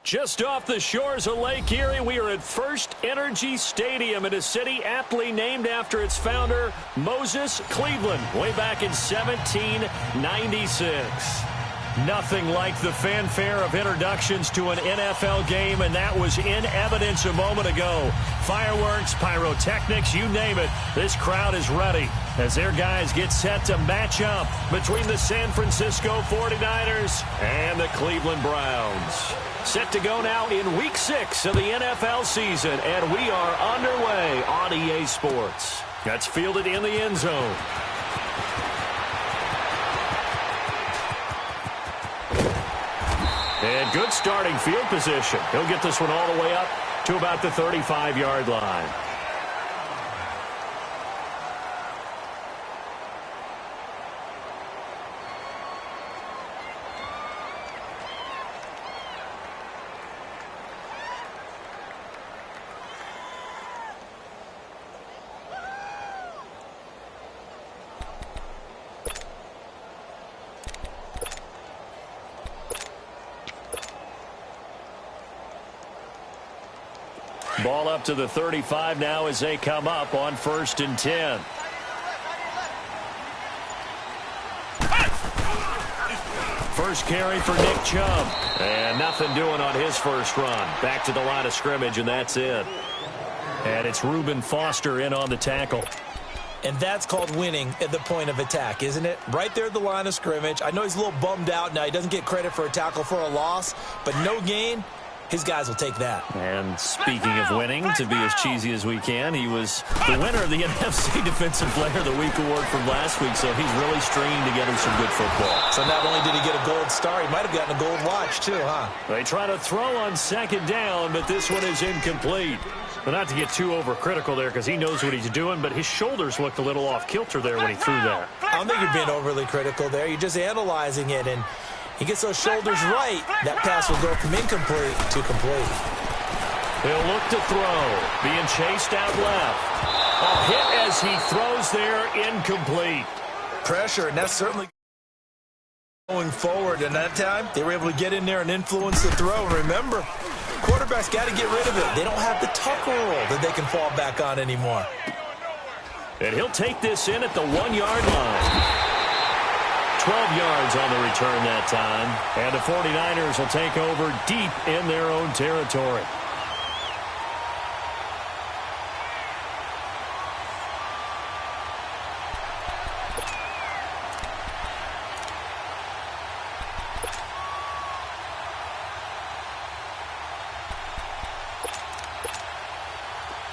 Just off the shores of Lake Erie, we are at First Energy Stadium in a city aptly named after its founder, Moses Cleveland, way back in 1796. Nothing like the fanfare of introductions to an NFL game, and that was in evidence a moment ago. Fireworks, pyrotechnics, you name it, this crowd is ready as their guys get set to match up between the San Francisco 49ers and the Cleveland Browns. Set to go now in Week 6 of the NFL season, and we are underway on EA Sports. That's fielded in the end zone. And good starting field position. He'll get this one all the way up to about the 35-yard line. Ball up to the 35 now as they come up on 1st and 10. First carry for Nick Chubb. And nothing doing on his first run. Back to the line of scrimmage, and that's it. And it's Reuben Foster in on the tackle. And that's called winning at the point of attack, isn't it? Right there at the line of scrimmage. I know he's a little bummed out now. He doesn't get credit for a tackle for a loss, but no gain. His guys will take that. And speaking of winning, to be as cheesy as we can, he was the winner of the NFC Defensive Player of the Week award from last week, so he's really stringing together some good football. So not only did he get a gold star, he might have gotten a gold watch too, huh? They try to throw on 2nd down, but this one is incomplete. But not to get too overcritical there because he knows what he's doing, but his shoulders looked a little off kilter there when he threw that. I don't think you're being overly critical there. You're just analyzing it, and he gets those shoulders right, that pass will go from incomplete to complete. He'll look to throw. Being chased out left. A hit as he throws there, incomplete. Pressure, and that's certainly going forward. And that time, they were able to get in there and influence the throw. And remember, quarterbacks got to get rid of it. They don't have the tuck roll that they can fall back on anymore. And he'll take this in at the 1-yard line. 12 yards on the return that time. And the 49ers will take over deep in their own territory.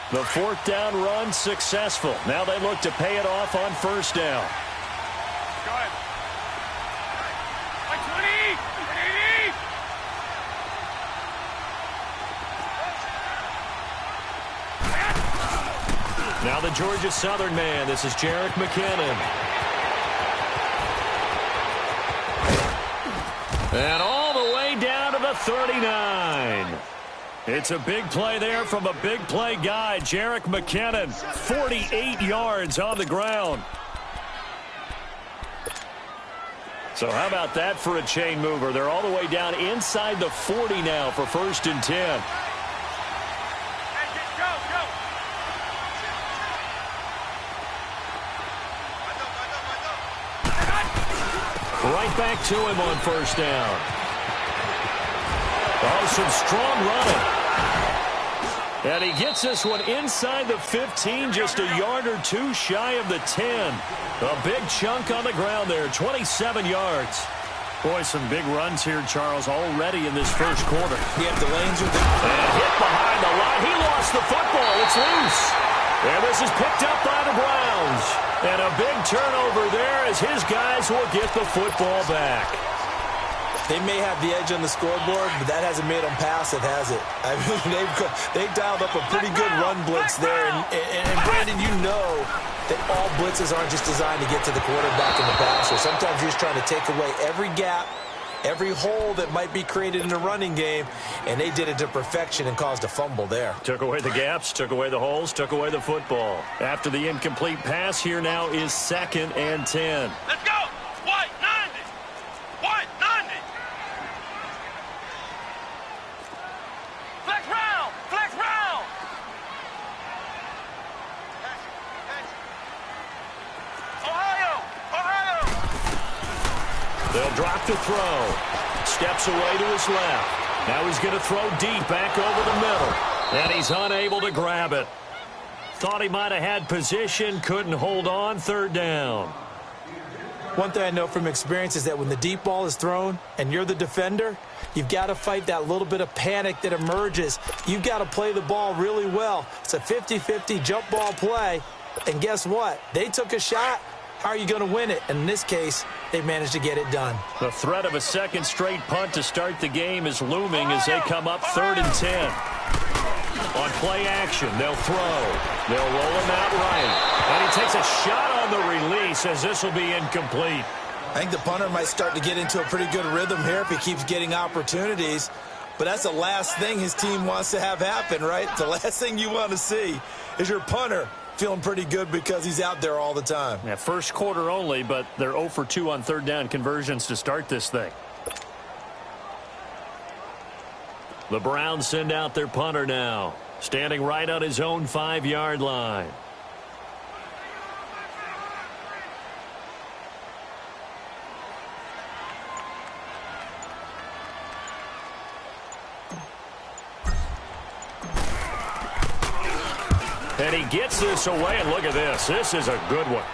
The 4th down run successful. Now they look to pay it off on 1st down. Go ahead. Now the Georgia Southern man. This is Jerick McKinnon. And all the way down to the 39. It's a big play there from a big play guy, Jerick McKinnon. 48 yards on the ground. So how about that for a chain mover? They're all the way down inside the 40 now for 1st and 10. Right back to him on 1st down. Oh, some strong running. And he gets this one inside the 15, just a yard or two shy of the 10. A big chunk on the ground there, 27 yards. Boy, some big runs here, Charles, already in this first quarter. Yeah, the lanes are and hit behind the line. He lost the football. It's loose. And this is picked up by the Browns. And a big turnover there as his guys will get the football back. They may have the edge on the scoreboard, but that hasn't made them pass it, has it? I mean, they've dialed up a pretty good run blitz there. And Brandon, you know that all blitzes aren't just designed to get to the quarterback and the passer. Sometimes you're just trying to take away every gap, every hole that might be created in the running game, and they did it to perfection and caused a fumble there. Took away the gaps, took away the holes, took away the football. After the incomplete pass, here now is 2nd and 10. Let's go! White 90! White 90! They'll drop the throw. Steps away to his left. Now he's going to throw deep back over the middle. And he's unable to grab it. Thought he might have had position, couldn't hold on, third down. One thing I know from experience is that when the deep ball is thrown and you're the defender, you've got to fight that little bit of panic that emerges. You've got to play the ball really well. It's a 50-50 jump ball play. And guess what? They took a shot. How are you going to win it? And in this case, they managed to get it done. The threat of a second straight punt to start the game is looming as they come up 3rd and 10. On play action, they'll throw. They'll roll him out right. And he takes a shot on the release as this will be incomplete. I think the punter might start to get into a pretty good rhythm here if he keeps getting opportunities. But that's the last thing his team wants to have happen, right? The last thing you want to see is your punter feeling pretty good because he's out there all the time. Yeah, first quarter only, but they're 0 for 2 on third down conversions to start this thing. The Browns send out their punter now, standing right on his own 5-yard line. And he gets this away, and look at this. This is a good one.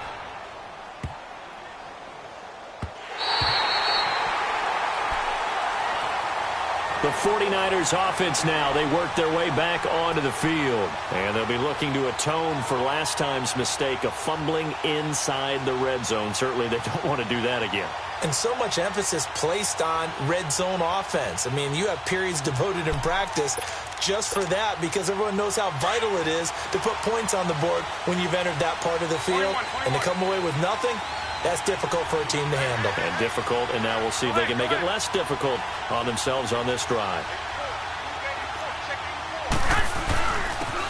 The 49ers offense now, they work their way back onto the field. And they'll be looking to atone for last time's mistake of fumbling inside the red zone. Certainly they don't want to do that again. And so much emphasis placed on red zone offense. I mean, you have periods devoted in practice just for that because everyone knows how vital it is to put points on the board when you've entered that part of the field. 21. And to come away with nothing, that's difficult for a team to handle. And difficult, and now we'll see if they can make it less difficult on themselves on this drive.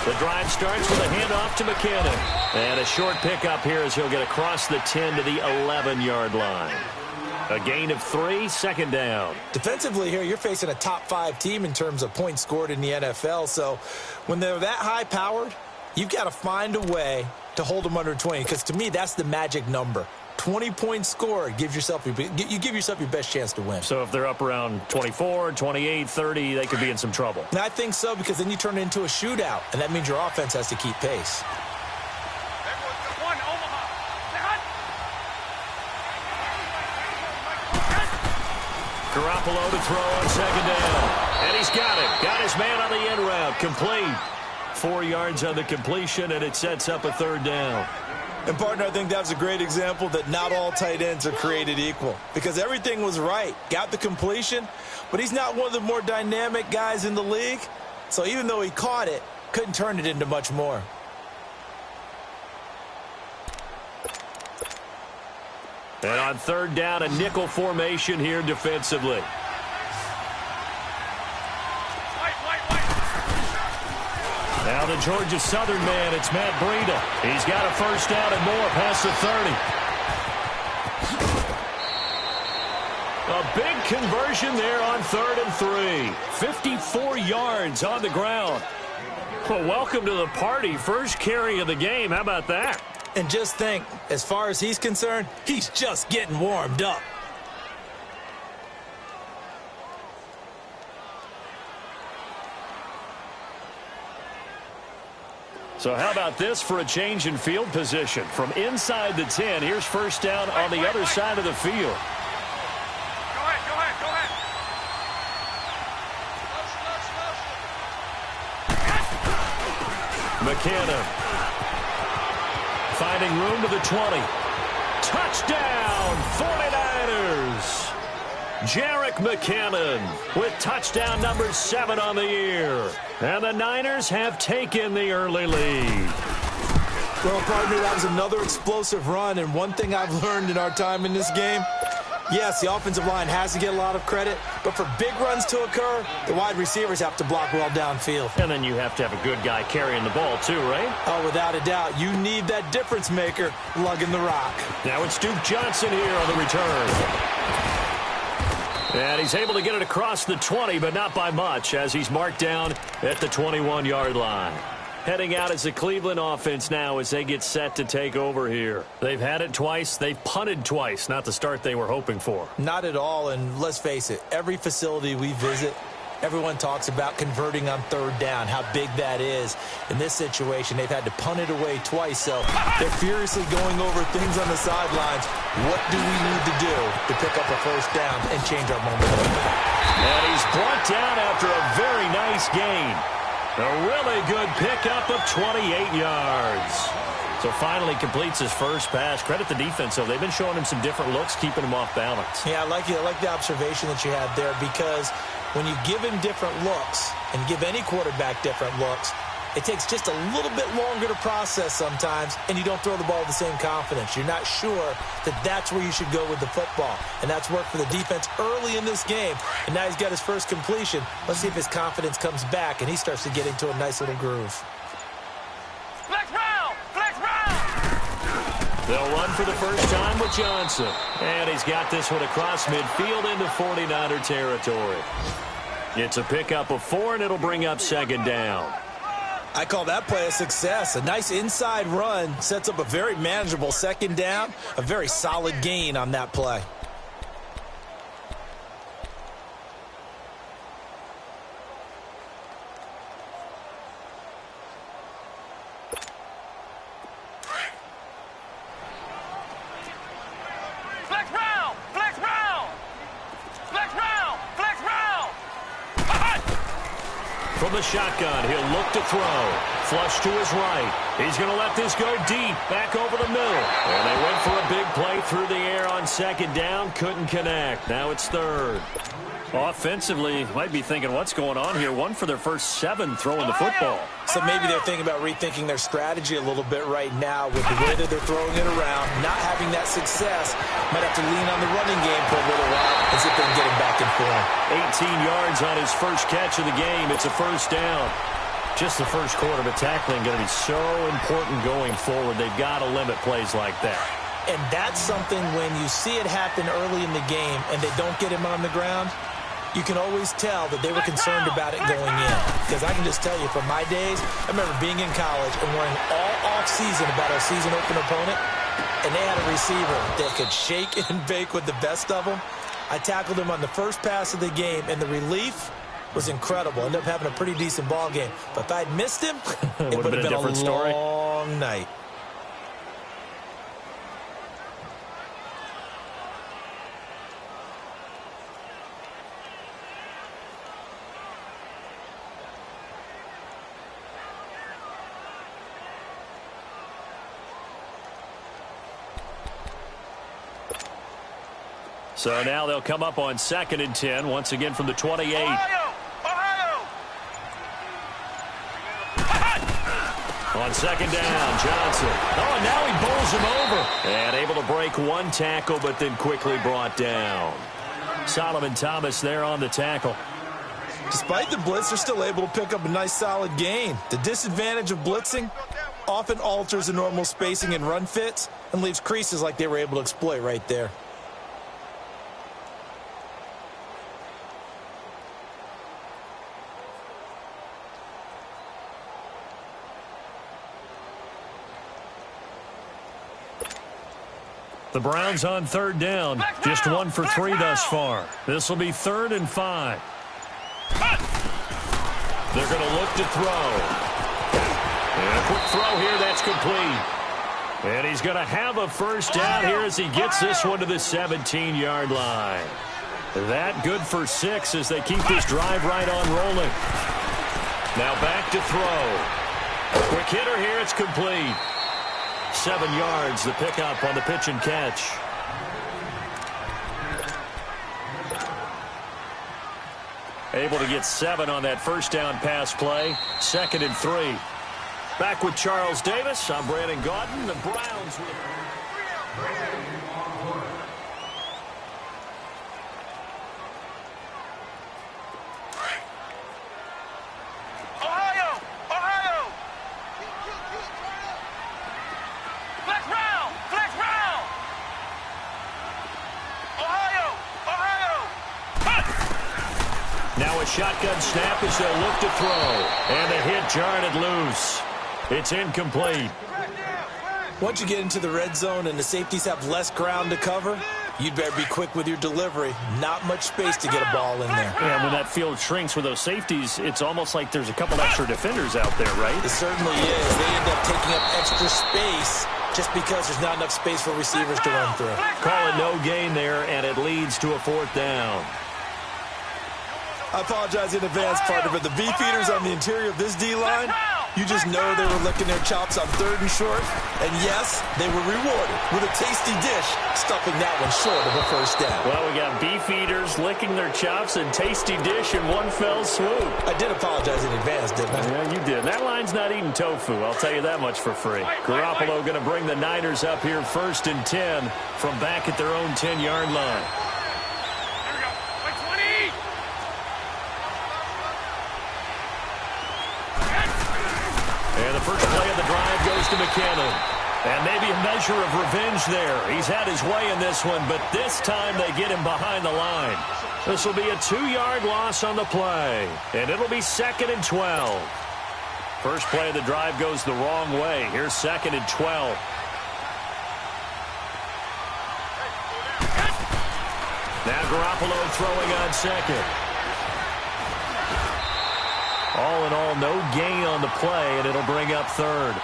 The drive starts with a handoff to McKinnon. And a short pickup here as he'll get across the 10 to the 11-yard line. A gain of 3, second down. Defensively here, you're facing a top-5 team in terms of points scored in the NFL. So when they're that high-powered, you've got to find a way to hold them under 20. Because to me, that's the magic number. 20 points scored, you give yourself your best chance to win. So if they're up around 24, 28, 30, they could be in some trouble. And I think so, because then you turn it into a shootout, and that means your offense has to keep pace. Garoppolo to throw on second down. And he's got it. Got his man on the end route. Complete. 4 yards on the completion, and it sets up a third down. And, partner, I think that was a great example that not all tight ends are created equal. Because everything was right. Got the completion, but he's not one of the more dynamic guys in the league. So even though he caught it, couldn't turn it into much more. And on third down, a nickel formation here defensively. Now the Georgia Southern man, it's Matt Breida. He's got a first down and more past the 30. A big conversion there on 3rd and 3. 54 yards on the ground. Well, welcome to the party. First carry of the game. How about that? And just think, as far as he's concerned, he's just getting warmed up. So how about this for a change in field position? From inside the 10, here's first down on the other side of the field. Go ahead. McKinnon. Finding room to the 20. Touchdown, 49ers. Jerick McKinnon with touchdown number 7 on the year. And the Niners have taken the early lead. Well, partner, that was another explosive run. And one thing I've learned in our time in this game, yes, the offensive line has to get a lot of credit, but for big runs to occur, the wide receivers have to block well downfield. And then you have to have a good guy carrying the ball too, right? Oh, without a doubt. You need that difference maker lugging the rock. Now it's Duke Johnson here on the return. And he's able to get it across the 20, but not by much, as he's marked down at the 21-yard line. Heading out as a Cleveland offense now as they get set to take over here. They've had it twice. They've punted twice. Not the start they were hoping for. Not at all, and let's face it, every facility we visit, everyone talks about converting on third down, how big that is. In this situation, they've had to punt it away twice, so they're furiously going over things on the sidelines. What do we need to do to pick up a first down and change our momentum? And he's brought down after a very nice gain. A really good pickup of 28 yards. So finally completes his first pass. Credit the defense, though. They've been showing him some different looks, keeping him off balance. Yeah, I like the observation that you had there, because when you give him different looks and give any quarterback different looks, it takes just a little bit longer to process sometimes, and you don't throw the ball with the same confidence. You're not sure that that's where you should go with the football, and that's worked for the defense early in this game, and now he's got his first completion. Let's see if his confidence comes back, and he starts to get into a nice little groove. Flex round! Flex round! They'll run for the first time with Johnson, and he's got this one across midfield into 49er territory. It's a pickup of 4, and it'll bring up second down. I call that play a success. A nice inside run sets up a very manageable second down. A very solid gain on that play. Flex round! Flex round! Flex round! Flex round! From the shotgun, he'll look to throw. Flush to his right. He's going to let this go deep, back over the middle. And they went for a big play through the air on second down. Couldn't connect. Now it's third. Offensively, might be thinking, what's going on here? 1 for their first 7 throwing the football. So maybe they're thinking about rethinking their strategy a little bit right now with the way that they're throwing it around. Not having that success, might have to lean on the running game for a little while and see if they can get him back in form. 18 yards on his first catch of the game. It's a first down. Just the first quarter, but tackling going to be so important going forward. They've got to limit plays like that. And that's something when you see it happen early in the game and they don't get him on the ground, you can always tell that they were concerned about it going in. Because I can just tell you, from my days, I remember being in college and worrying all off-season about our season-open opponent, and they had a receiver that could shake and bake with the best of them. I tackled him on the first pass of the game, and the relief was incredible. Ended up having a pretty decent ball game. But if I'd missed him, it would have been a different story. long night. So now they'll come up on 2nd and 10, once again from the 28. Ohio! On second down, Johnson. Oh, and now he bowls him over. And able to break one tackle, but then quickly brought down. Solomon Thomas there on the tackle. Despite the blitz, they're still able to pick up a nice solid gain. The disadvantage of blitzing often alters the normal spacing and run fits and leaves creases like they were able to exploit right there. The Browns on third down, just 1 for 3 thus far. This will be 3rd and 5. They're going to look to throw. And a quick throw here, that's complete. And he's going to have a first down here as he gets this one to the 17-yard line. That good for 6 as they keep this drive right on rolling. Now back to throw. Quick hitter here, it's complete. 7 yards, the pickup on the pitch and catch. Able to get 7 on that first down pass play. 2nd and 3. Back with Charles Davis. I'm Brandon Gaudin. The Browns with... Now a shotgun snap as they'll look to throw. And the hit jarred it loose. It's incomplete. Once you get into the red zone and the safeties have less ground to cover, you'd better be quick with your delivery. Not much space to get a ball in there. Yeah, when that field shrinks with those safeties, it's almost like there's a couple extra defenders out there, right? It certainly is. They end up taking up extra space just because there's not enough space for receivers to run through. Call it no gain there, and it leads to a 4th down. I apologize in advance, partner, but the beefeaters on the interior of this D-line, you just know they were licking their chops on 3rd and short. And yes, they were rewarded with a tasty dish, stuffing that one short of a 1st down. Well, we got beefeaters licking their chops and tasty dish in one fell swoop. I did apologize in advance, didn't I? Yeah, you did. That line's not eating tofu, I'll tell you that much for free. Garoppolo going to bring the Niners up here 1st and 10 from back at their own 10-yard line. And the first play of the drive goes to McKinnon. And maybe a measure of revenge there. He's had his way in this one, but this time they get him behind the line. This will be a 2-yard loss on the play. And it'll be 2nd and 12. First play of the drive goes the wrong way. Here's 2nd and 12. Now Garoppolo throwing on 2nd. All in all, no gain on the play, and it'll bring up 3rd.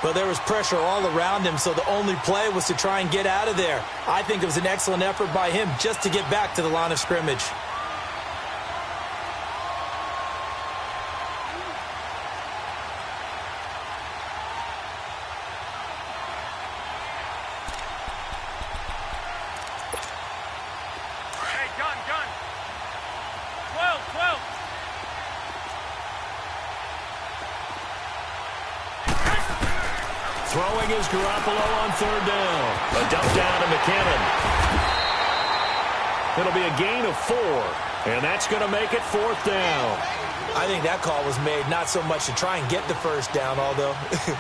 But there was pressure all around him, so the only play was to try and get out of there. I think it was an excellent effort by him just to get back to the line of scrimmage. Hey, gun. 12. Throwing is Garoppolo on 3rd down. A dump down to McKinnon. It'll be a gain of 4, and that's going to make it 4th down. I think that call was made not so much to try and get the 1st down, although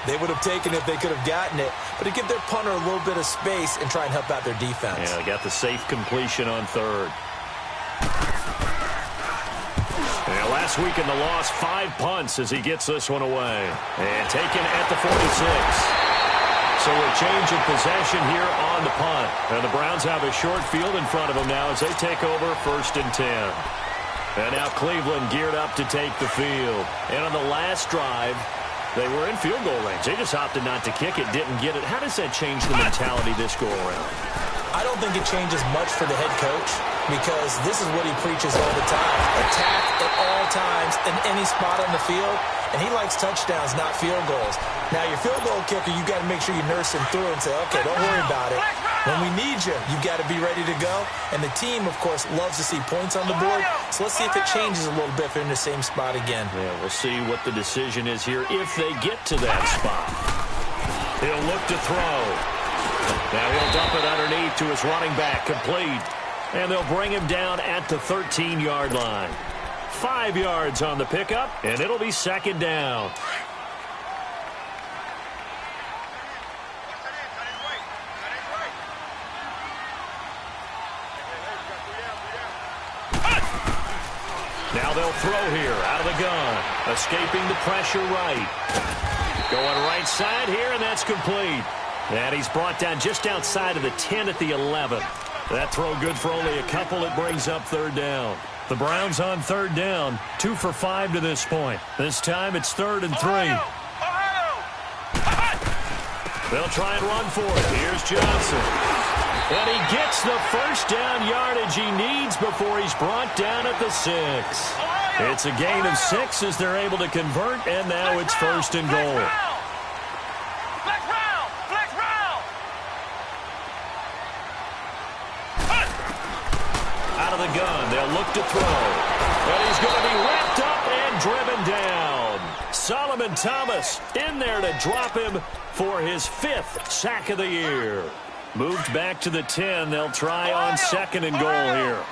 they would have taken it if they could have gotten it, but to give their punter a little bit of space and try and help out their defense. Yeah, they got the safe completion on 3rd. Yeah, last week in the loss, 5 punts as he gets this one away. And taken at the 46. So a change of possession here on the punt. And the Browns have a short field in front of them now as they take over 1st and 10. And now Cleveland geared up to take the field. And on the last drive, they were in field goal range. They just opted not to kick it, didn't get it. How does that change the mentality this go around? I don't think it changes much for the head coach because this is what he preaches all the time. Attack at all times in any spot on the field, and he likes touchdowns, not field goals. Now, your field goal kicker, you got to make sure you nurse him through and say, okay, don't worry about it. When we need you, you got to be ready to go. And the team, of course, loves to see points on the board. So let's see if it changes a little bit if they're in the same spot again. Yeah, we'll see what the decision is here if they get to that spot. He'll look to throw. Now he'll dump it underneath to his running back, complete. And they'll bring him down at the 13-yard line. 5 yards on the pickup, and it'll be 2nd down. Now they'll throw here out of the gun. Escaping the pressure right. Going right side here, and that's complete. And he's brought down just outside of the 10 at the 11. That throw good for only a couple. It brings up 3rd down. The Browns on 3rd down, 2 for 5 to this point. This time it's 3rd and 3. They'll try and run for it. Here's Johnson. And he gets the 1st down yardage he needs before he's brought down at the 6. It's a gain of 6 as they're able to convert, and now it's 1st and goal. Out of the gun, they'll look to throw. And he's going to be wrapped up and driven down. Solomon Thomas in there to drop him for his 5th sack of the year. Moved back to the 10. They'll try on 2nd and goal here.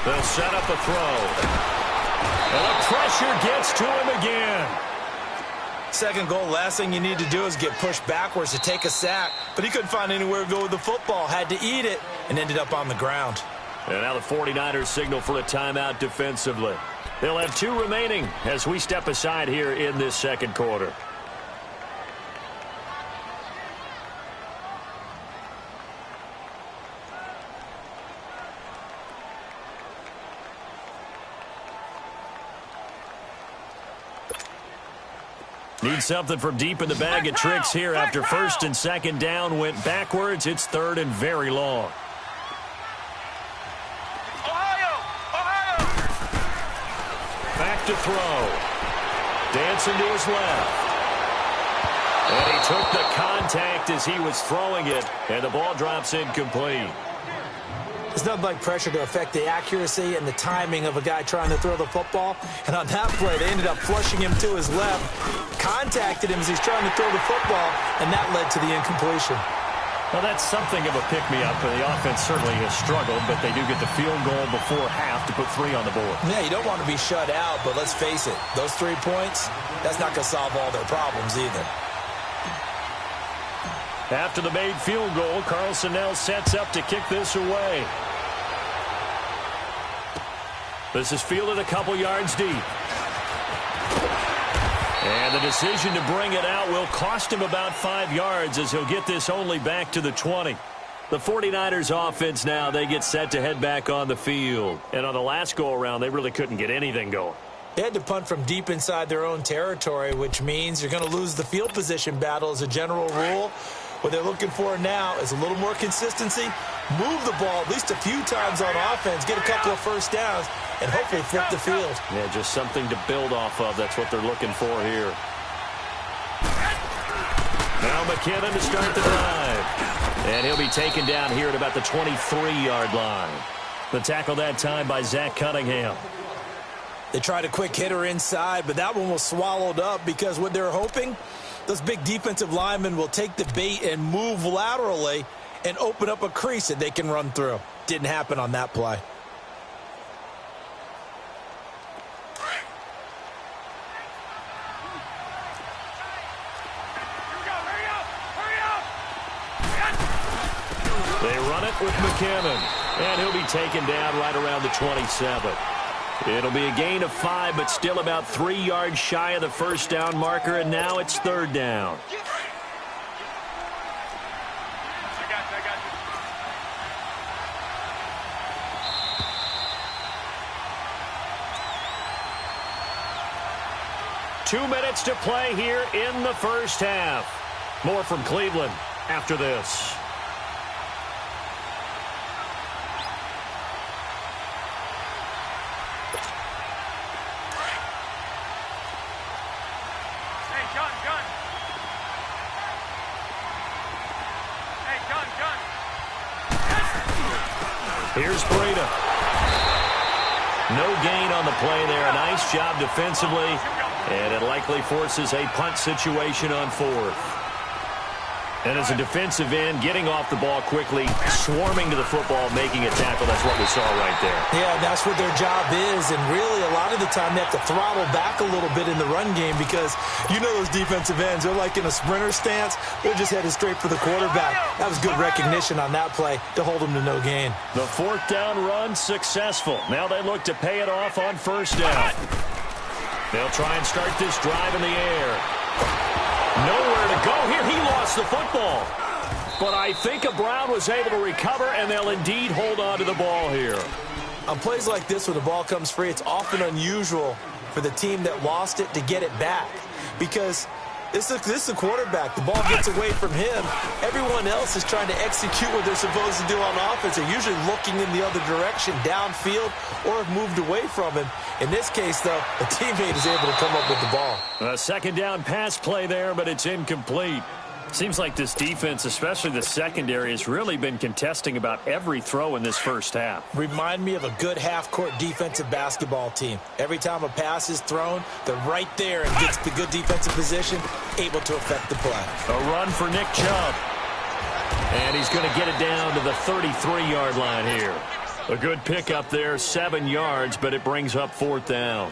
They'll set up a throw. And the pressure gets to him again. 2nd goal, last thing you need to do is get pushed backwards to take a sack. But he couldn't find anywhere to go with the football. Had to eat it and ended up on the ground. And now the 49ers signal for a timeout defensively. They'll have 2 remaining as we step aside here in this second quarter. Need something from deep in the bag of tricks here after first and second down went backwards. It's third and very long. Back to throw. Dancing to his left. And he took the contact as he was throwing it, and the ball drops incomplete. There's nothing like pressure to affect the accuracy and the timing of a guy trying to throw the football. And on that play, they ended up flushing him to his left, contacted him as he's trying to throw the football, and that led to the incompletion. Well, that's something of a pick-me-up. The offense certainly has struggled, but they do get the field goal before half to put 3 on the board. Yeah, you don't want to be shut out, but let's face it, those 3 points, that's not going to solve all their problems either. After the made field goal, Carlson now sets up to kick this away. This is fielded a couple yards deep. And the decision to bring it out will cost him about 5 yards as he'll get this only back to the 20. The 49ers offense now, they get set to head back on the field. And on the last go-around, they really couldn't get anything going. They had to punt from deep inside their own territory, which means you're going to lose the field position battle as a general rule. What they're looking for now is a little more consistency, move the ball at least a few times on offense, get a couple of first downs, and hopefully flip the field. Yeah, just something to build off of. That's what they're looking for here. Now McKinnon to start the drive. And he'll be taken down here at about the 23-yard line. The tackle that time by Zach Cunningham. They tried a quick hitter inside, but that one was swallowed up because what they're hoping, those big defensive linemen will take the bait and move laterally and open up a crease that they can run through. Didn't happen on that play. They run it with McKinnon, and he'll be taken down right around the 27. It'll be a gain of 5, but still about 3 yards shy of the first down marker, and now it's third down. Two minutes to play here in the first half. More from Cleveland after this. Here's Breida. No gain on the play there. A nice job defensively. And it likely forces a punt situation on 4th. And as a defensive end, getting off the ball quickly, swarming to the football, making a tackle. That's what we saw right there. Yeah, that's what their job is. And really, a lot of the time, they have to throttle back a little bit in the run game because you know those defensive ends, they're like in a sprinter stance. They're just headed straight for the quarterback. That was good recognition on that play to hold them to no gain. The 4th down run successful. Now they look to pay it off on first down. They'll try and start this drive in the air. Nowhere to go here. He lost the football. But I think Brown was able to recover, and they'll indeed hold on to the ball here. On plays like this where the ball comes free, it's often unusual for the team that lost it to get it back because this is the quarterback. The ball gets away from him. Everyone else is trying to execute what they're supposed to do on offense. They're usually looking in the other direction, downfield, or have moved away from him. In this case, though, a teammate is able to come up with the ball. A second down pass play there, but it's incomplete. Seems like this defense, especially the secondary, has really been contesting about every throw in this first half. Remind me of a good half-court defensive basketball team. Every time a pass is thrown, they're right there and gets the good defensive position, able to affect the play. A run for Nick Chubb. And he's going to get it down to the 33-yard line here. A good pickup there, 7 yards, but it brings up 4th down.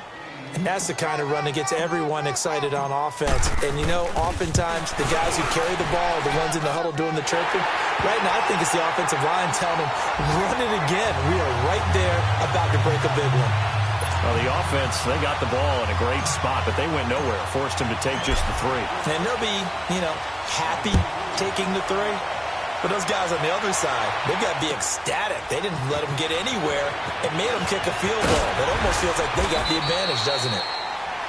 And that's the kind of run that gets everyone excited on offense. And, you know, oftentimes the guys who carry the ball are the ones in the huddle doing the chirping. Right now, I think it's the offensive line telling them, run it again. We are right there about to break a big one. Well, the offense, they got the ball in a great spot, but they went nowhere, forced him to take just the 3. And they'll be, you know, happy taking the 3. But those guys on the other side, they've got to be ecstatic. They didn't let them get anywhere and made them kick a field goal. It almost feels like they got the advantage, doesn't it?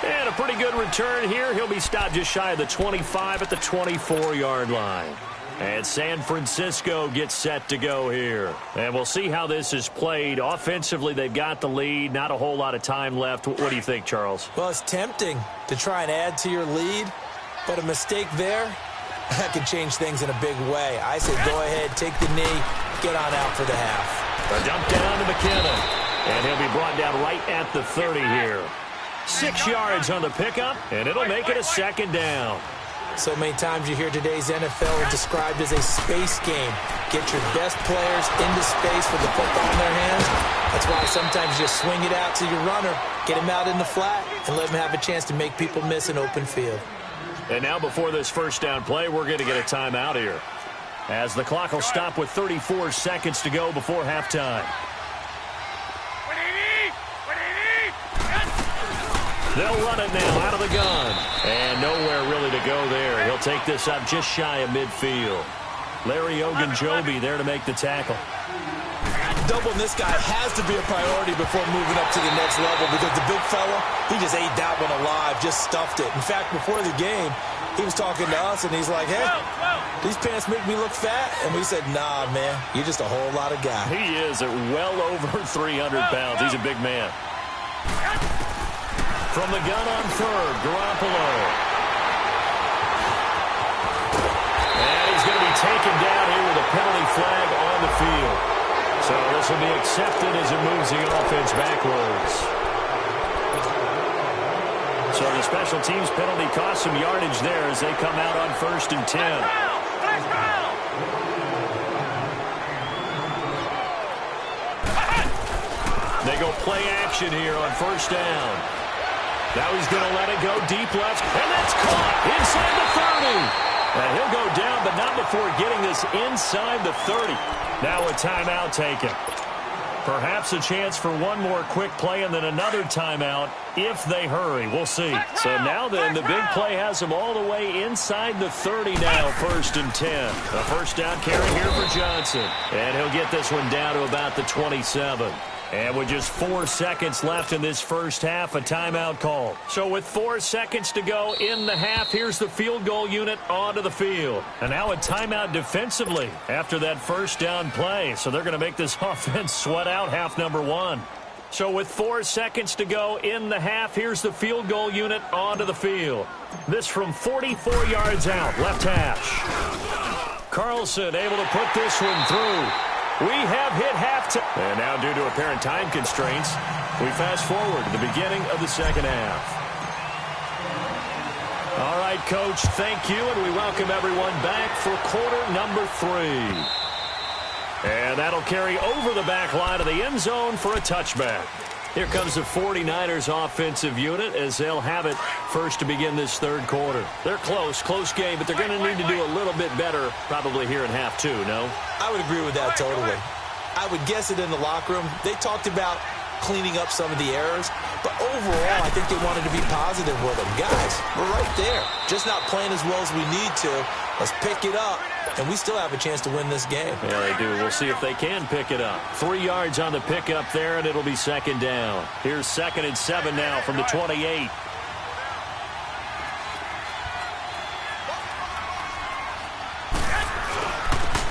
And a pretty good return here. He'll be stopped just shy of the 25 at the 24-yard line. And San Francisco gets set to go here. And we'll see how this is played. Offensively, they've got the lead. Not a whole lot of time left. What do you think, Charles? Well, it's tempting to try and add to your lead, but a mistake there, that could change things in a big way. I say go ahead, take the knee, get on out for the half. A dump down to McKinnon. And he'll be brought down right at the 30 here. 6 yards on the pickup, and it'll make it a second down. So many times you hear today's NFL described as a space game. Get your best players into space with the football in their hands. That's why sometimes you just swing it out to your runner, get him out in the flat, and let him have a chance to make people miss an open field. And now before this first down play, we're going to get a timeout here, as the clock will stop with 34 seconds to go before halftime. They'll run it now out of the gun. And nowhere really to go there. He'll take this up just shy of midfield. Larry Ogunjobi there to make the tackle. Doubling this guy has to be a priority before moving up to the next level, because the big fella, he just ate that one alive, just stuffed it. In fact, before the game, he was talking to us, and he's like, hey, these pants make me look fat. And we said, nah, man, you're just a whole lot of guy. He is at well over 300 pounds. He's a big man. From the gun on third, Garoppolo. And he's going to be taken down here with a penalty flag on the field. So this will be accepted as it moves the offense backwards. So the special teams penalty cost some yardage there as they come out on 1st and 10. They go play action here on 1st down. Now he's going to let it go deep left, and that's caught inside the 30. And he'll go down, but not before getting this inside the 30. Now a timeout taken. Perhaps a chance for one more quick play and then another timeout if they hurry. We'll see. So now then, the big play has them all the way inside the 30 now, 1st and 10. A first down carry here for Johnson. And he'll get this one down to about the 27. And with just 4 seconds left in this first half, a timeout call. So with 4 seconds to go in the half, here's the field goal unit onto the field. And now a timeout defensively after that first down play. So they're going to make this offense sweat out half number 1. So with 4 seconds to go in the half, here's the field goal unit onto the field. This from 44 yards out, left hash. Carlson able to put this one through. We have hit halftime. And now due to apparent time constraints, we fast forward to the beginning of the second half. All right, Coach, thank you, and we welcome everyone back for quarter number 3. And that'll carry over the back line of the end zone for a touchback. Here comes the 49ers offensive unit as they'll have it first to begin this third quarter. They're close game, but they're going to need to do a little bit better probably here in half 2, no? I would agree with that totally. I would guess it in the locker room. They talked about cleaning up some of the errors, but overall, I think they wanted to be positive with them. Guys, we're right there. Just not playing as well as we need to. Let's pick it up, and we still have a chance to win this game. Yeah, they do. We'll see if they can pick it up. 3 yards on the pickup there, and it'll be second down. Here's 2nd and 7 now from the 28.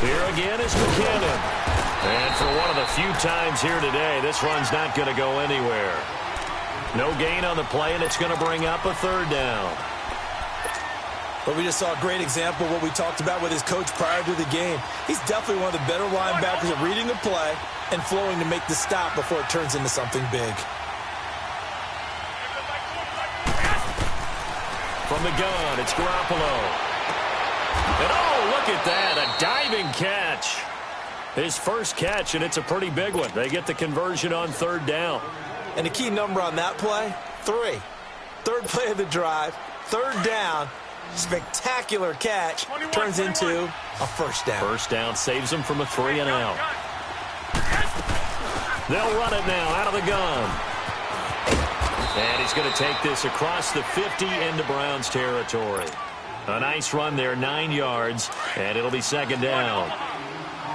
Here again is McKinnon. And for one of the few times here today, this run's not going to go anywhere. No gain on the play, and it's going to bring up a third down. But we just saw a great example of what we talked about with his coach prior to the game. He's definitely one of the better linebackers at reading the play and flowing to make the stop before it turns into something big. From the gun, it's Garoppolo. And oh, look at that, a diving catch. His first catch, and it's a pretty big one. They get the conversion on third down. And the key number on that play, 3. Third play of the drive, third down, spectacular catch, turns into a first down. First down saves them from a 3-and-out. They'll run it now out of the gun. And he's going to take this across the 50 into Browns territory. A nice run there, 9 yards, and it'll be second down.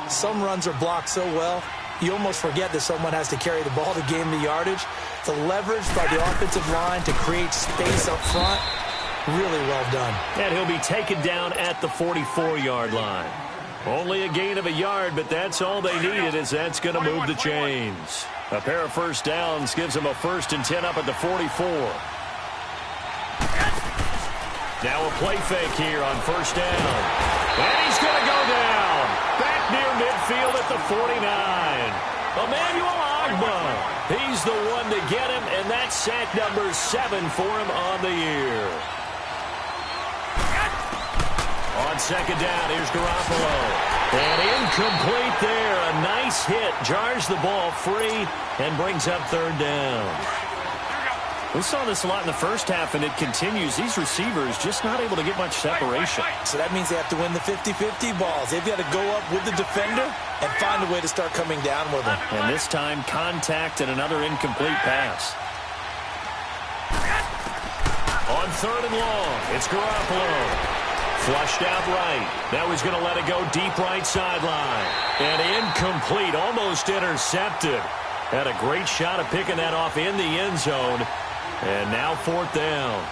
Some runs are blocked so well, you almost forget that someone has to carry the ball to gain the yardage. The leverage by the offensive line to create space up front, really well done. And he'll be taken down at the 44-yard line. Only a gain of a yard, but that's all they needed, as that's going to move the chains. A pair of first downs gives them a 1st and 10 up at the 44. Now a play fake here on first down. And he's going to go down. Back near midfield at the 49. Emmanuel Ogbah. He's the one to get him, and that's sack number 7 for him on the year. On second down, here's Garoppolo. And incomplete there. A nice hit. Jars the ball free and brings up third down. We saw this a lot in the first half, and it continues. These receivers just not able to get much separation. So that means they have to win the 50-50 balls. They've got to go up with the defender and find a way to start coming down with them. And this time, contact and another incomplete pass. On third and long, it's Garoppolo. Flushed out right. Now he's going to let it go deep right sideline. And incomplete, almost intercepted. Had a great shot of picking that off in the end zone. And now fourth down.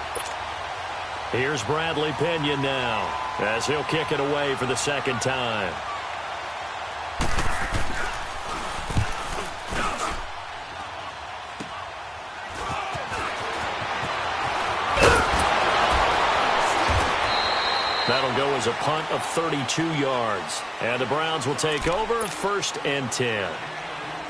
Here's Bradley Pinion now, as he'll kick it away for the second time. That'll go as a punt of 32 yards. And the Browns will take over, 1st and 10.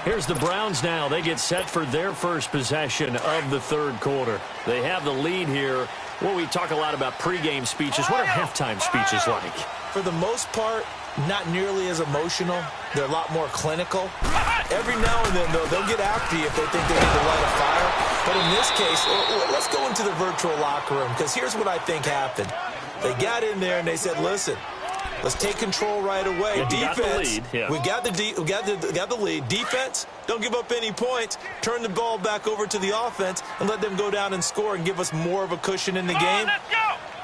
Here's the Browns now. They get set for their first possession of the third quarter. They have the lead here. Well, we talk a lot about pregame speeches. What are halftime speeches like? For the most part, not nearly as emotional. They're a lot more clinical. Every now and then, though, they'll get after you if they think they need to light a fire. But in this case, let's go into the virtual locker room, because here's what I think happened. They got in there and they said, listen, let's take control right away. Defense, we got the lead. Defense, don't give up any points. Turn the ball back over to the offense and let them go down and score and give us more of a cushion in the game.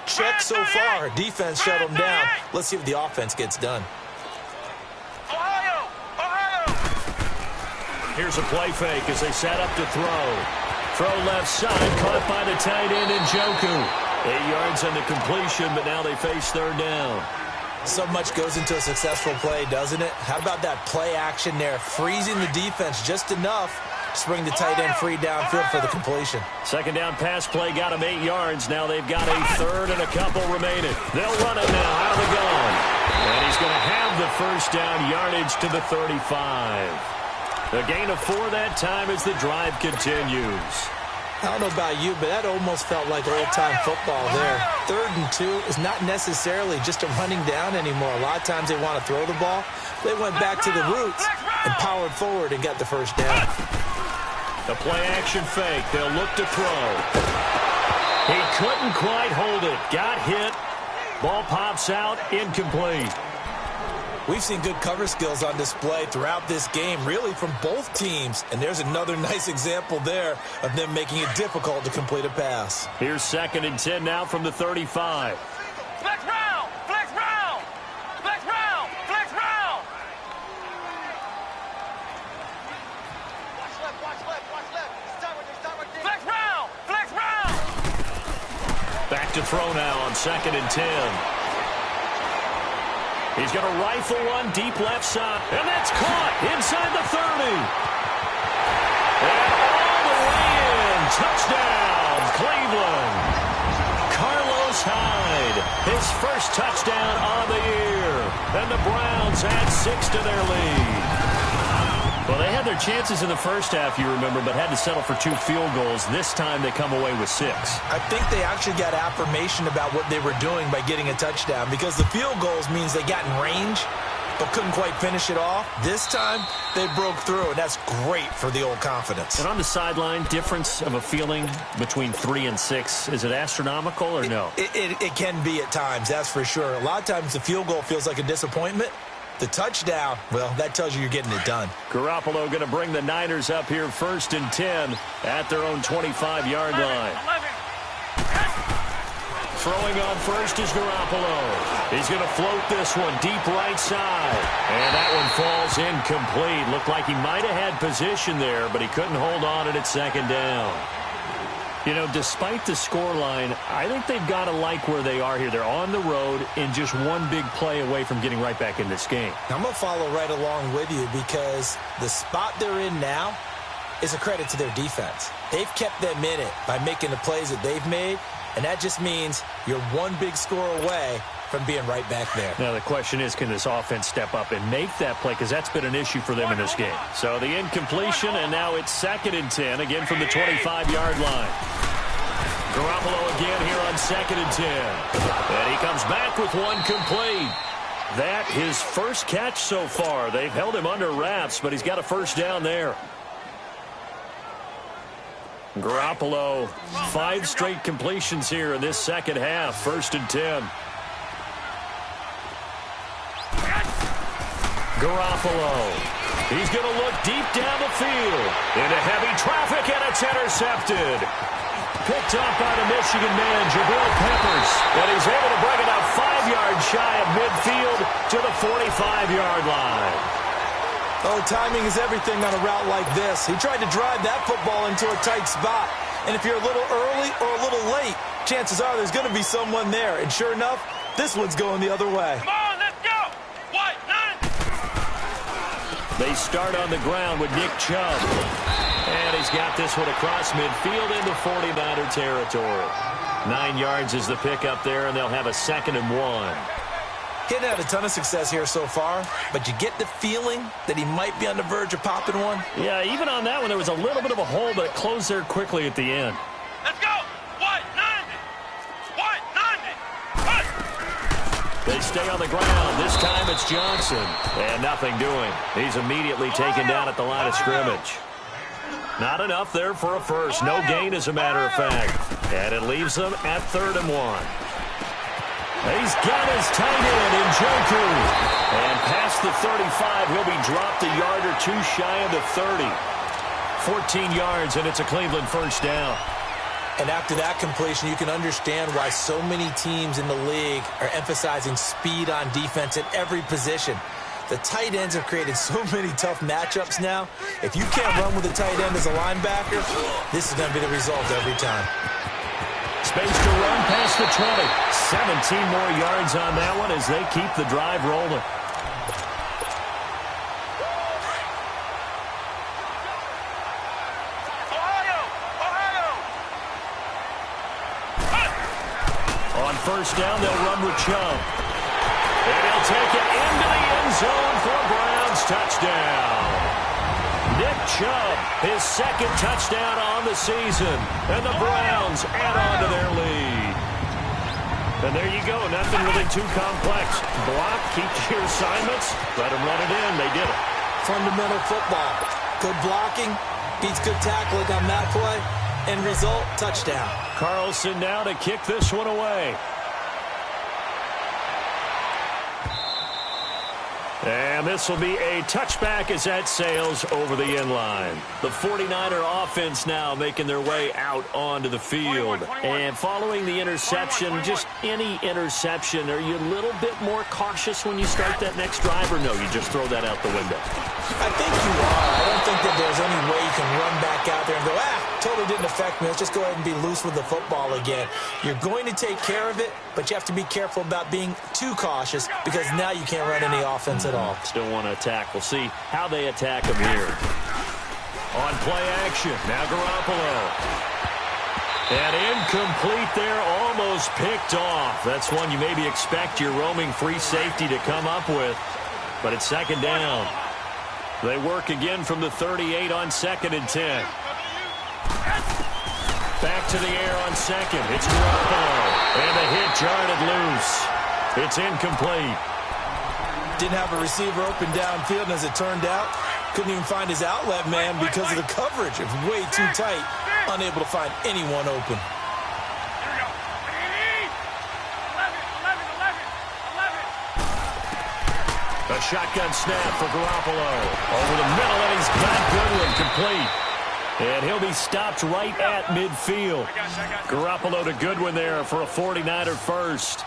Check so far. Defense shut them down. Let's see what the offense gets done. Ohio! Here's a play fake as they set up to throw. Throw left side, caught by the tight end Njoku. 8 yards on the completion, but now they face third down. So much goes into a successful play, doesn't it? How about that play action there? Freezing the defense just enough to bring the tight end free downfield for the completion. Second down pass play got him 8 yards. Now they've got a third and a couple remaining. They'll run it now out of the gun. And he's going to have the first down yardage to the 35. A gain of 4 that time as the drive continues. I don't know about you, but that almost felt like old-time football there. 3rd and 2 is not necessarily just a running down anymore. A lot of times they want to throw the ball. They went back to the roots and powered forward and got the first down. The play-action fake. They'll look to throw. He couldn't quite hold it. Got hit. Ball pops out. Incomplete. We've seen good cover skills on display throughout this game, really from both teams. And there's another nice example there of them making it difficult to complete a pass. Here's 2nd and 10 now from the 35. Flex round! Flex round! Flex round! Flex round! Watch left, watch left, watch left. Start with this. Flex round! Flex round! Back to throw now on 2nd and 10. He's going to rifle one deep left side. And that's caught inside the 30. And all the way in. Touchdown, Cleveland. Carlos Hyde, his first touchdown on the year. And the Browns add 6 to their lead. Well, they had their chances in the first half, you remember, but had to settle for 2 field goals. This time they come away with 6. I think they actually got affirmation about what they were doing by getting a touchdown, because the field goals means they got in range. but couldn't quite finish it off. This time, they broke through, and that's great for the old confidence. And on the sideline, difference of a feeling between 3 and 6, is it astronomical or no? It can be at times, that's for sure. A lot of times the field goal feels like a disappointment. The touchdown, well, that tells you you're getting it done. Garoppolo going to bring the Niners up here 1st and 10 at their own 25-yard line. Throwing on first is Garoppolo. He's going to float this one deep right side. And that one falls incomplete. Looked like he might have had position there, but he couldn't hold on it at 2nd down. You know, despite the scoreline, I think they've got to like where they are here. They're on the road and just one big play away from getting right back in this game. I'm going to follow right along with you because the spot they're in now is a credit to their defense. They've kept them in it by making the plays that they've made, and that just means you're one big score away from being right back there. Now, the question is, can this offense step up and make that play? Because that's been an issue for them in this game. So the incompletion, and now it's 2nd and 10, again from the 25-yard line. Garoppolo again here on 2nd and 10. And he comes back with one complete. That his first catch so far. They've held him under wraps, but he's got a 1st down there. Garoppolo, 5 straight completions here in this second half. 1st and 10. Garoppolo. He's going to look deep down the field. Into heavy traffic, and it's intercepted. Picked up by the Michigan man, Jabril Peppers. And he's able to bring it up 5 yards shy of midfield to the 45-yard line. Oh, timing is everything on a route like this. He tried to drive that football into a tight spot. And if you're a little early or a little late, chances are there's going to be someone there. And sure enough, this one's going the other way. Come on, let's go. White, 9. They start on the ground with Nick Chubb. And he's got this one across midfield into 49er territory. 9 yards is the pickup there, and they'll have a 2nd and 1. He hadn't had a ton of success here so far, but you get the feeling that he might be on the verge of popping one. Yeah, even on that one, there was a little bit of a hole, but it closed there quickly at the end. Let's go. White, 90. White, 90. They stay on the ground. This time it's Johnson. And nothing doing. He's immediately taken down at the line of scrimmage. Not enough there for a first. No gain, as a matter of fact. And it leaves them at 3rd and 1. He's got his tight end in Njoku. And past the 35, he'll be dropped a yard or 2 shy of the 30. 14 yards, and it's a Cleveland 1st down. And after that completion, you can understand why so many teams in the league are emphasizing speed on defense at every position. The tight ends have created so many tough matchups now. If you can't run with a tight end as a linebacker, this is going to be the result every time. Space to run past the 20. 17 more yards on that one as they keep the drive rolling. On 1st down, they'll run with Chubb. And he'll take it into the end zone for a Browns touchdown. Nick Chubb, his 2nd touchdown on the season. And the Browns add on to their lead. And there you go. Nothing really too complex. Block, keep your assignments, let them run it in. They did it. Fundamental football. Good blocking beats good tackling on that play. End result, touchdown. Carlson now to kick this one away. And this will be a touchback as that sails over the end line. The 49er offense now making their way out onto the field. And following the interception, just any interception, are you a little bit more cautious when you start that next drive, or no, you just throw that out the window? I think you are. I don't think that there's any way you can run back out there and go, totally didn't affect me. Let's just go ahead and be loose with the football again. You're going to take care of it, but you have to be careful about being too cautious because now you can't run any offense at all. Still want to attack. We'll see how they attack him here. On play action, now Garoppolo. And incomplete there, almost picked off. That's one you maybe expect your roaming free safety to come up with, but it's 2nd down. They work again from the 38 on 2nd and 10. Back to the air on 2nd. It's Garoppolo. And the hit jarred it loose. It's incomplete. Didn't have a receiver open downfield, and as it turned out, couldn't even find his outlet man because of the coverage. It was way too tight, unable to find anyone open. A shotgun snap for Garoppolo. Over the middle, and he's got Goodwin complete. And he'll be stopped right at midfield. Garoppolo to Goodwin there for a 49er first.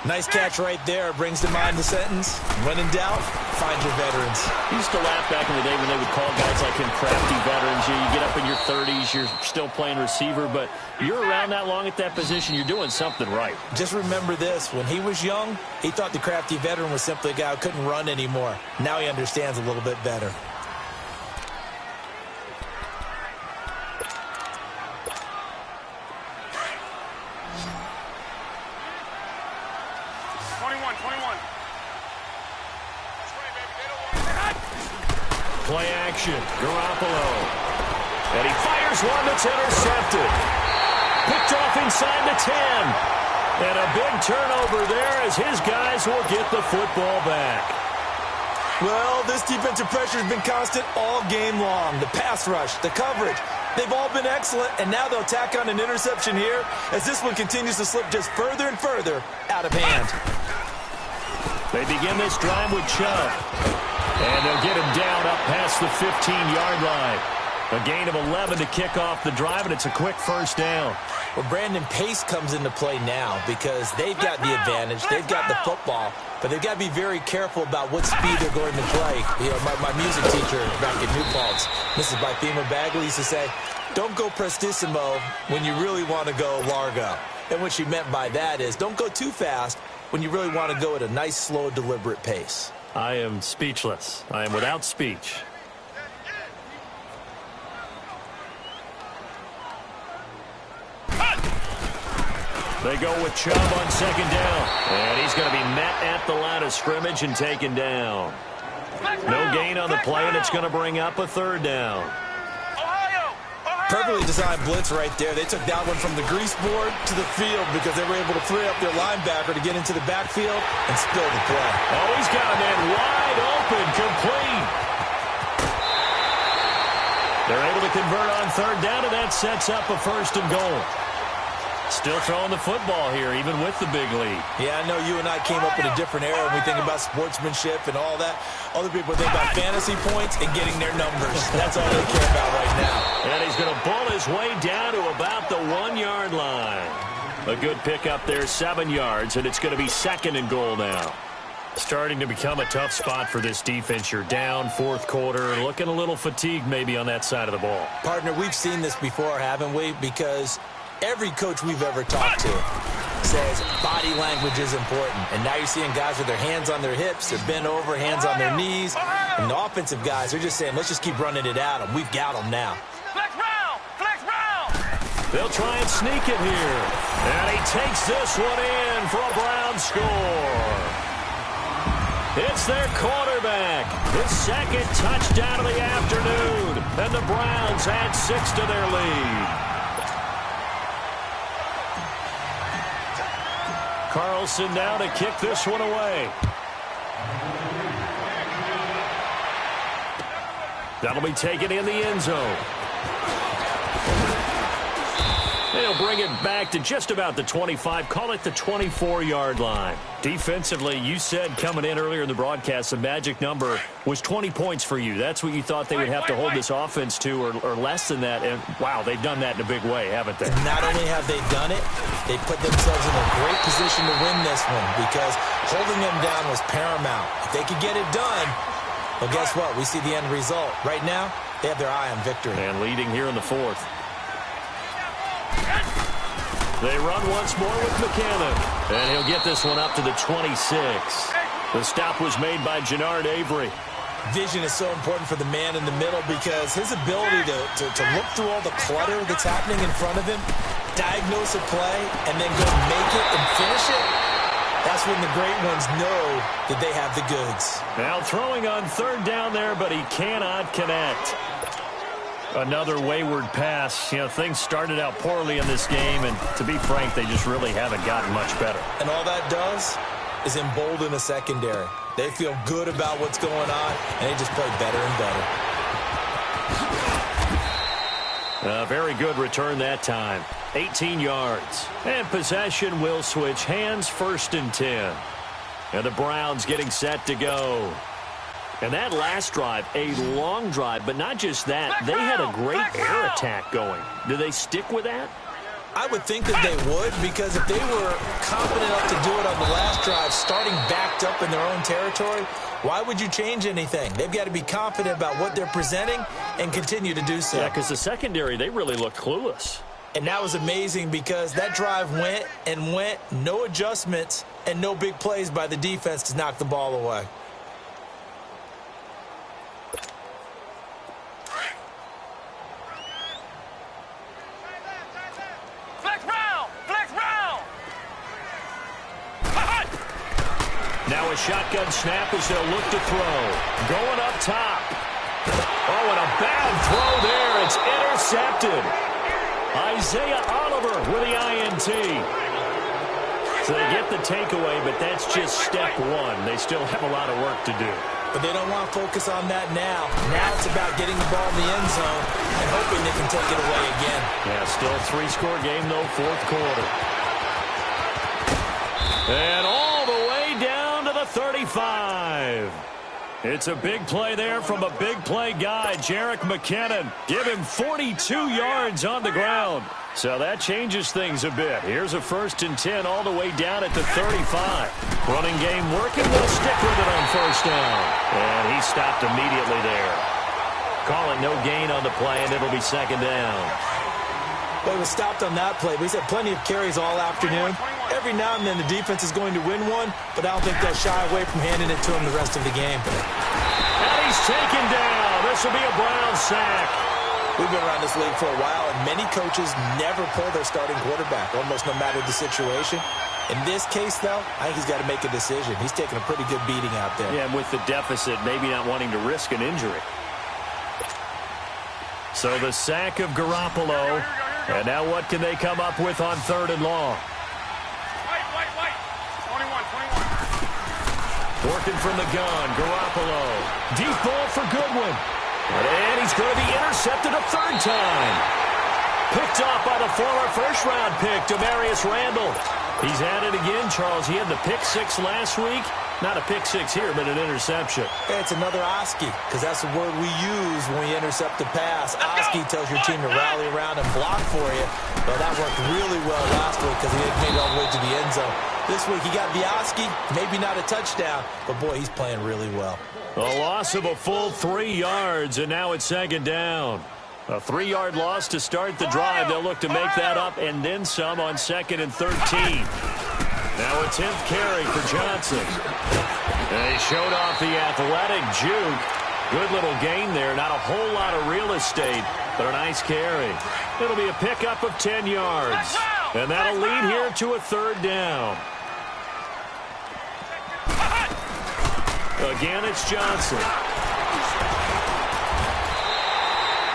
Nice catch right there. Brings to mind the sentence, when in doubt, find your veterans. He used to laugh back in the day when they would call guys like him crafty veterans. You get up in your 30s, you're still playing receiver, but you're around that long at that position, you're doing something right. Just remember this. When he was young, he thought the crafty veteran was simply a guy who couldn't run anymore. Now he understands a little bit better. Play action, Garoppolo. And he fires one that's intercepted. Picked off inside the 10. And a big turnover there as his guys will get the football back. Well, this defensive pressure has been constant all game long. The pass rush, the coverage, they've all been excellent, and now they'll tack on an interception here as this one continues to slip just further and further out of hand. They begin this drive with Chubb. And they'll get him down up past the 15-yard line. A gain of 11 to kick off the drive, and it's a quick first down. Well, Brandon, pace comes into play now because they've got the advantage. They've got the football, but they've got to be very careful about what speed they're going to play. You know, my music teacher back in New Paltz, Mrs. Bythema Bagley, used to say, don't go prestissimo when you really want to go largo. And what she meant by that is don't go too fast when you really want to go at a nice, slow, deliberate pace. I am speechless. I am without speech. They go with Chubb on second down. And he's going to be met at the line of scrimmage and taken down. No gain on the play, and it's going to bring up a third down. Perfectly designed blitz right there. They took that one from the grease board to the field because they were able to free up their linebacker to get into the backfield and spill the play. Oh, he's got a man wide open, complete. They're able to convert on third down, and that sets up a first and goal. Still throwing the football here, even with the big lead. Yeah, I know you and I came up in a different era when we think about sportsmanship and all that. Other people think about fantasy points and getting their numbers. That's all they care about right now. And he's going to bull his way down to about the 1-yard line. A good pickup there, 7 yards, and it's going to be second and goal now. Starting to become a tough spot for this defense. You're down fourth quarter, looking a little fatigued maybe on that side of the ball. Partner, we've seen this before, haven't we? Because every coach we've ever talked to says body language is important. And now you're seeing guys with their hands on their hips, they're bent over, hands on their knees. And the offensive guys are just saying, let's just keep running it at them. We've got them now. Flex round! Flex round! They'll try and sneak it here. And he takes this one in for a Brown score. It's their quarterback. His second touchdown of the afternoon. And the Browns add 6 to their lead. Carlson now to kick this one away. That'll be taken in the end zone. They'll bring it back to just about the 25, call it the 24-yard line. Defensively, you said coming in earlier in the broadcast, the magic number was 20 points for you. That's what you thought they would have to hold this offense to, or less than that. And, wow, they've done that in a big way, haven't they? Not only have they done it, they put themselves in a great position to win this one because holding them down was paramount. If they could get it done, well, guess what? We see the end result. Right now, they have their eye on victory. And leading here in the fourth. They run once more with McCannon. And he'll get this one up to the 26. The stop was made by Jannard Avery. Vision is so important for the man in the middle because his ability to look through all the clutter that's happening in front of him, diagnose a play, and then go make it and finish it, that's when the great ones know that they have the goods. Now throwing on third down there, but he cannot connect. Another wayward pass. You know, things started out poorly in this game, and to be frank, they just really haven't gotten much better. And all that does is embolden a secondary. They feel good about what's going on, and they just play better and better. A very good return that time. 18 yards. And possession will switch hands, 1st and 10. And the Browns getting set to go. And that last drive, a long drive, but not just that. They had a great air attack going. Do they stick with that? I would think that they would, because if they were confident enough to do it on the last drive, starting backed up in their own territory, why would you change anything? They've got to be confident about what they're presenting and continue to do so. Yeah, because the secondary, they really look clueless. And that was amazing because that drive went and went, no adjustments, and no big plays by the defense to knock the ball away. Now a shotgun snap as they'll look to throw. Going up top. Oh, and a bad throw there. It's intercepted. Isaiah Oliver with the INT. So they get the takeaway, but that's just step one. They still have a lot of work to do. But they don't want to focus on that now. Now it's about getting the ball in the end zone and hoping they can take it away again. Yeah, still a 3-score game, though, 4th quarter. And all the way down to the 35. It's a big play there from a big play guy, Jerick McKinnon. Give him 42 yards on the ground. So that changes things a bit. Here's a 1st and 10 all the way down at the 35. Running game working. They'll stick with it on 1st down. And he stopped immediately there. Call it no gain on the play, and it'll be 2nd down. Well, he was stopped on that play, but he's had plenty of carries all afternoon. Every now and then the defense is going to win one, but I don't think they'll shy away from handing it to him the rest of the game. And he's taken down. This will be a Brown sack. We've been around this league for a while, and many coaches never pull their starting quarterback, almost no matter the situation. In this case, though, I think he's got to make a decision. He's taking a pretty good beating out there. Yeah, and with the deficit, maybe not wanting to risk an injury. So the sack of Garoppolo. And now what can they come up with on 3rd and long? White. 21. Working from the gun, Garoppolo. Deep ball for Goodwin. And he's going to be intercepted a 3rd time. Picked off by the former 1st-round pick, Demarius Randall. He's at it again, Charles. He had the pick 6 last week. Not a pick 6 here, but an interception. Hey, it's another Oski, because that's the word we use when we intercept a pass. Oski tells your team to rally around and block for you. Well, that worked really well last week because he had made it all the way to the end zone. This week he got the Oski, maybe not a touchdown, but boy, he's playing really well. A loss of a full 3 yards, and now it's 2nd down. A 3-yard loss to start the drive. They'll look to make that up and then some on 2nd and 13. Now a 10th carry for Johnson. And he showed off the athletic juke. Good little gain there. Not a whole lot of real estate, but a nice carry. It'll be a pickup of 10 yards. And that'll lead here to a 3rd down. Again, it's Johnson.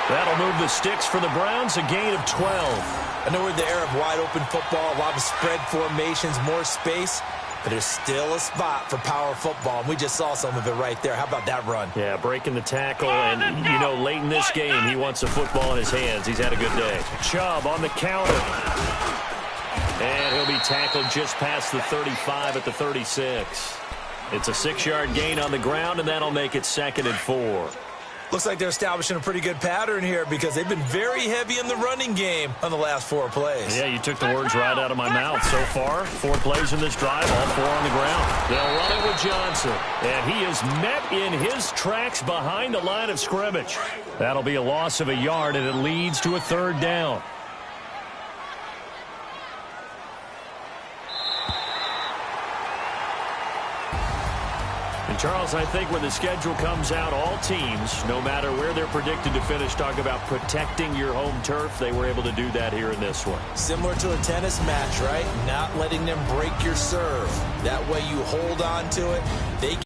That'll move the sticks for the Browns, a gain of 12. I know we're in the era of wide-open football, a lot of spread formations, more space, but there's still a spot for power football, and we just saw some of it right there. How about that run? Yeah, breaking the tackle, and, you know, late in this game, he wants the football in his hands. He's had a good day. Chubb on the counter. And he'll be tackled just past the 35 at the 36. It's a 6-yard gain on the ground, and that'll make it 2nd and 4. Looks like they're establishing a pretty good pattern here because they've been very heavy in the running game on the last 4 plays. Yeah, you took the words right out of my mouth. So far, 4 plays in this drive, all 4 on the ground. They'll run it with Johnson. And he is met in his tracks behind the line of scrimmage. That'll be a loss of a yard, and it leads to a 3rd down. And Charles, I think when the schedule comes out, all teams, no matter where they're predicted to finish, talk about protecting your home turf. They were able to do that here in this one. Similar to a tennis match, right? Not letting them break your serve. That way you hold on to it. They